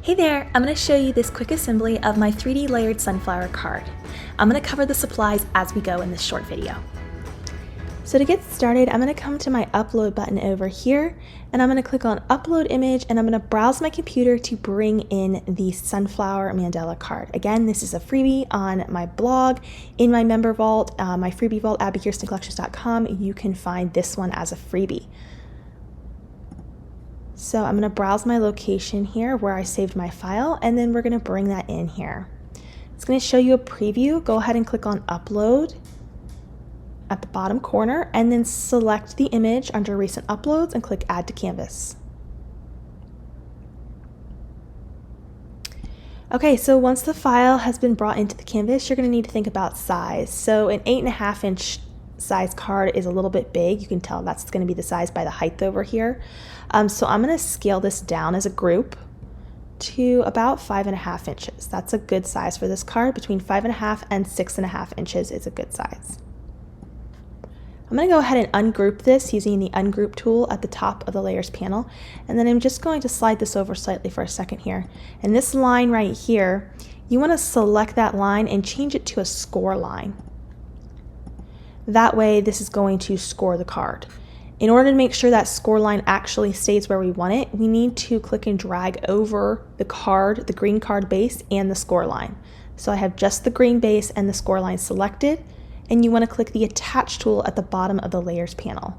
Hey there, I'm going to show you this quick assembly of my 3D layered sunflower card. I'm going to cover the supplies as we go in this short video. So to get started, I'm going to come to my upload button over here, and I'm going to click on upload image, and I'm going to browse my computer to bring in the sunflower mandala card. Again, this is a freebie on my blog, in my member vault, my freebie vault, abbikirstencollections.com. You can find this one as a freebie. So I'm going to browse my location here where I saved my file, and then we're going to bring that in here. It's going to show you a preview. Go ahead and click on upload at the bottom corner, and then select the image under recent uploads and click add to canvas. Okay, so once the file has been brought into the canvas, you're going to need to think about size. So an 8.5 inch size card is a little bit big. You can tell that's going to be the size by the height over here. So I'm going to scale this down as a group to about 5.5 inches. That's a good size for this card. Between 5.5 and 6.5 inches is a good size. I'm going to go ahead and ungroup this using the ungroup tool at the top of the layers panel, and then I'm just going to slide this over slightly for a second here. And this line right here, you want to select that line and change it to a score line. That way this is going to score the card. In order to make sure that score line actually stays where we want it, we need to click and drag over the card, the green card base, and the score line. So I have just the green base and the score line selected, and you want to click the attach tool at the bottom of the layers panel.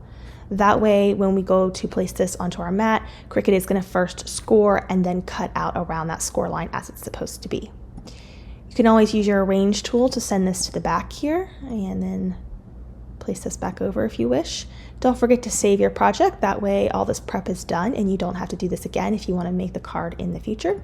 That way, when we go to place this onto our mat, Cricut is going to first score and then cut out around that score line as it's supposed to be. You can always use your arrange tool to send this to the back here, and then place this back over if you wish. Don't forget to save your project. That way all this prep is done and you don't have to do this again if you want to make the card in the future.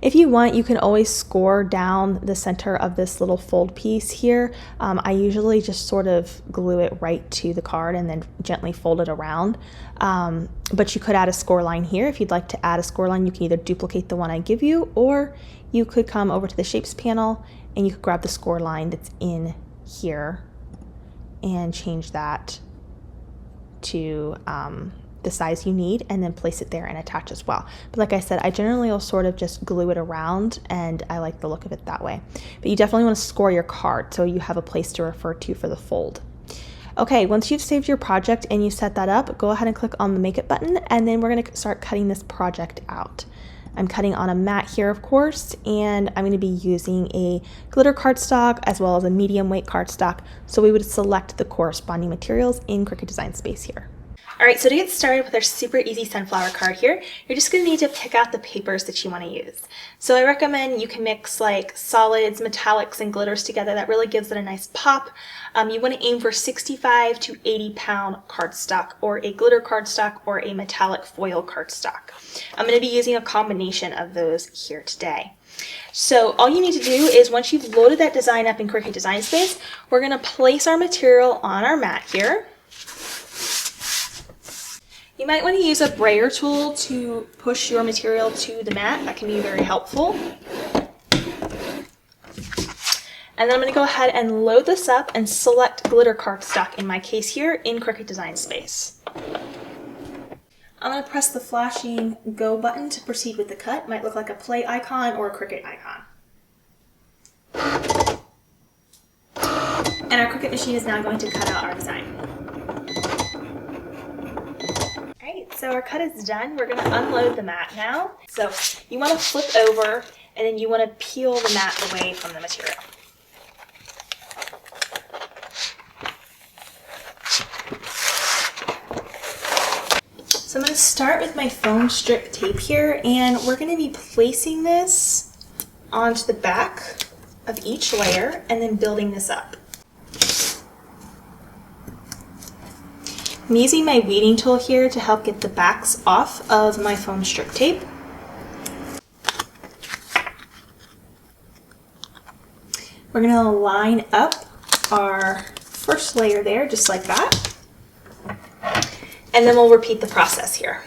If you want, you can always score down the center of this little fold piece here. I usually just sort of glue it right to the card and then gently fold it around. But you could add a score line here. If you'd like to add a score line, you can either duplicate the one I give you, or you could come over to the shapes panel and you could grab the score line that's in here and change that to the size you need, and then place it there and attach as well. But like I said, I generally will sort of just glue it around, and I like the look of it that way. But you definitely want to score your card so you have a place to refer to for the fold. Okay, once you've saved your project and you set that up, go ahead and click on the Make It button, and then we're going to start cutting this project out. I'm cutting on a mat here, of course, and I'm going to be using a glitter cardstock as well as a medium weight cardstock, so we would select the corresponding materials in Cricut Design Space here. Alright, so to get started with our super easy sunflower card here, you're just going to need to pick out the papers that you want to use. So I recommend you can mix like solids, metallics, and glitters together. That really gives it a nice pop. You want to aim for 65 to 80 pound cardstock, or a glitter cardstock, or a metallic foil cardstock. I'm going to be using a combination of those here today. So all you need to do is, once you've loaded that design up in Cricut Design Space, we're going to place our material on our mat here. You might want to use a brayer tool to push your material to the mat. That can be very helpful. And then I'm going to go ahead and load this up and select glitter cardstock, in my case here, in Cricut Design Space. I'm going to press the flashing go button to proceed with the cut. It might look like a play icon or a Cricut icon. And our Cricut machine is now going to cut out our design. So our cut is done. We're going to unload the mat now. So you want to flip over, and then you want to peel the mat away from the material. So I'm going to start with my foam strip tape here, and we're going to be placing this onto the back of each layer and then building this up. I'm using my weeding tool here to help get the backs off of my foam strip tape. We're going to line up our first layer there, just like that. And then we'll repeat the process here.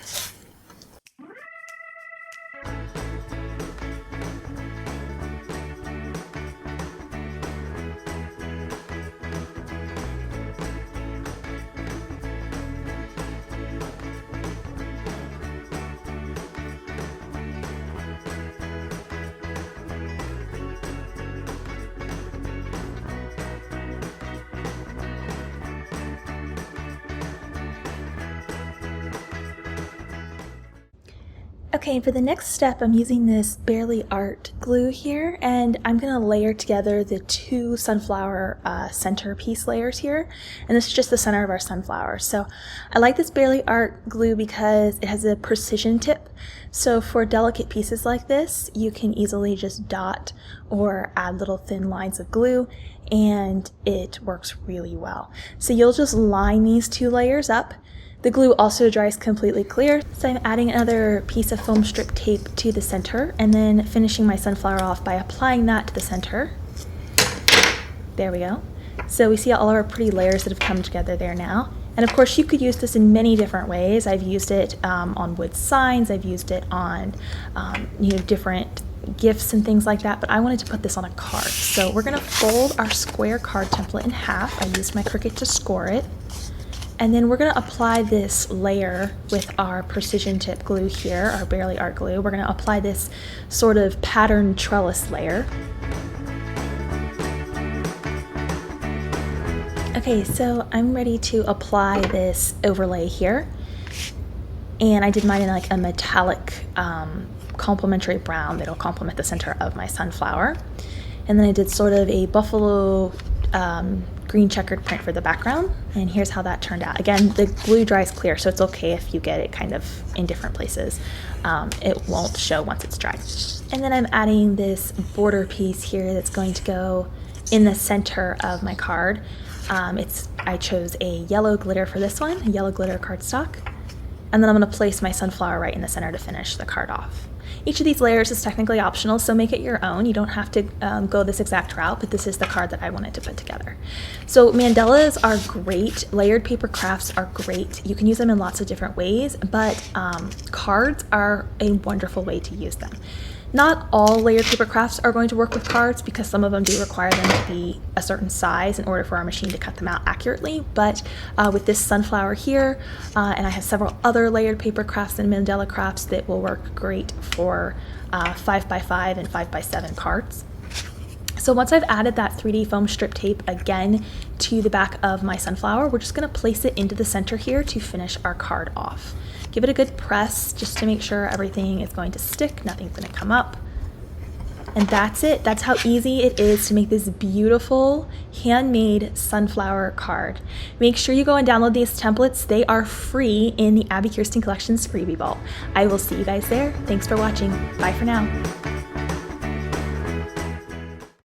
Okay, for the next step, I'm using this Barely Art glue here, and I'm gonna layer together the two sunflower centerpiece layers here, and this is just the center of our sunflower. So I like this Barely Art glue because it has a precision tip, so for delicate pieces like this, you can easily just dot or add little thin lines of glue, and it works really well. So you'll just line these two layers up. The glue also dries completely clear, so I'm adding another piece of foam strip tape to the center and then finishing my sunflower off by applying that to the center. There we go. So we see all of our pretty layers that have come together there now. And of course you could use this in many different ways. I've used it on wood signs, I've used it on different gifts and things like that, but I wanted to put this on a card. So we're gonna fold our square card template in half. I used my Cricut to score it. And then we're gonna apply this layer with our precision tip glue here, our Barely Art glue. We're gonna apply this sort of pattern trellis layer. Okay, so I'm ready to apply this overlay here. And I did mine in like a metallic complementary brown that'll complement the center of my sunflower. And then I did sort of a buffalo green checkered print for the background, and here's how that turned out. Again, the glue dries clear, so it's okay if you get it kind of in different places. It won't show once it's dried. And then I'm adding this border piece here that's going to go in the center of my card. I chose a yellow glitter for this one, a yellow glitter cardstock. And then I'm going to place my sunflower right in the center to finish the card off. Each of these layers is technically optional, so make it your own. You don't have to go this exact route, but this is the card that I wanted to put together. So mandalas are great. Layered paper crafts are great. You can use them in lots of different ways, but cards are a wonderful way to use them. Not all layered paper crafts are going to work with cards because some of them do require them to be a certain size in order for our machine to cut them out accurately. But with this sunflower here, and I have several other layered paper crafts and mandala crafts that will work great for 5x5 and 5x7 cards. So once I've added that 3D foam strip tape again to the back of my sunflower, we're just gonna place it into the center here to finish our card off. Give it a good press just to make sure everything is going to stick, nothing's gonna come up. And that's it. That's how easy it is to make this beautiful handmade sunflower card. Make sure you go and download these templates. They are free in the Abbi Kirsten Collections freebie vault. I will see you guys there. Thanks for watching. Bye for now.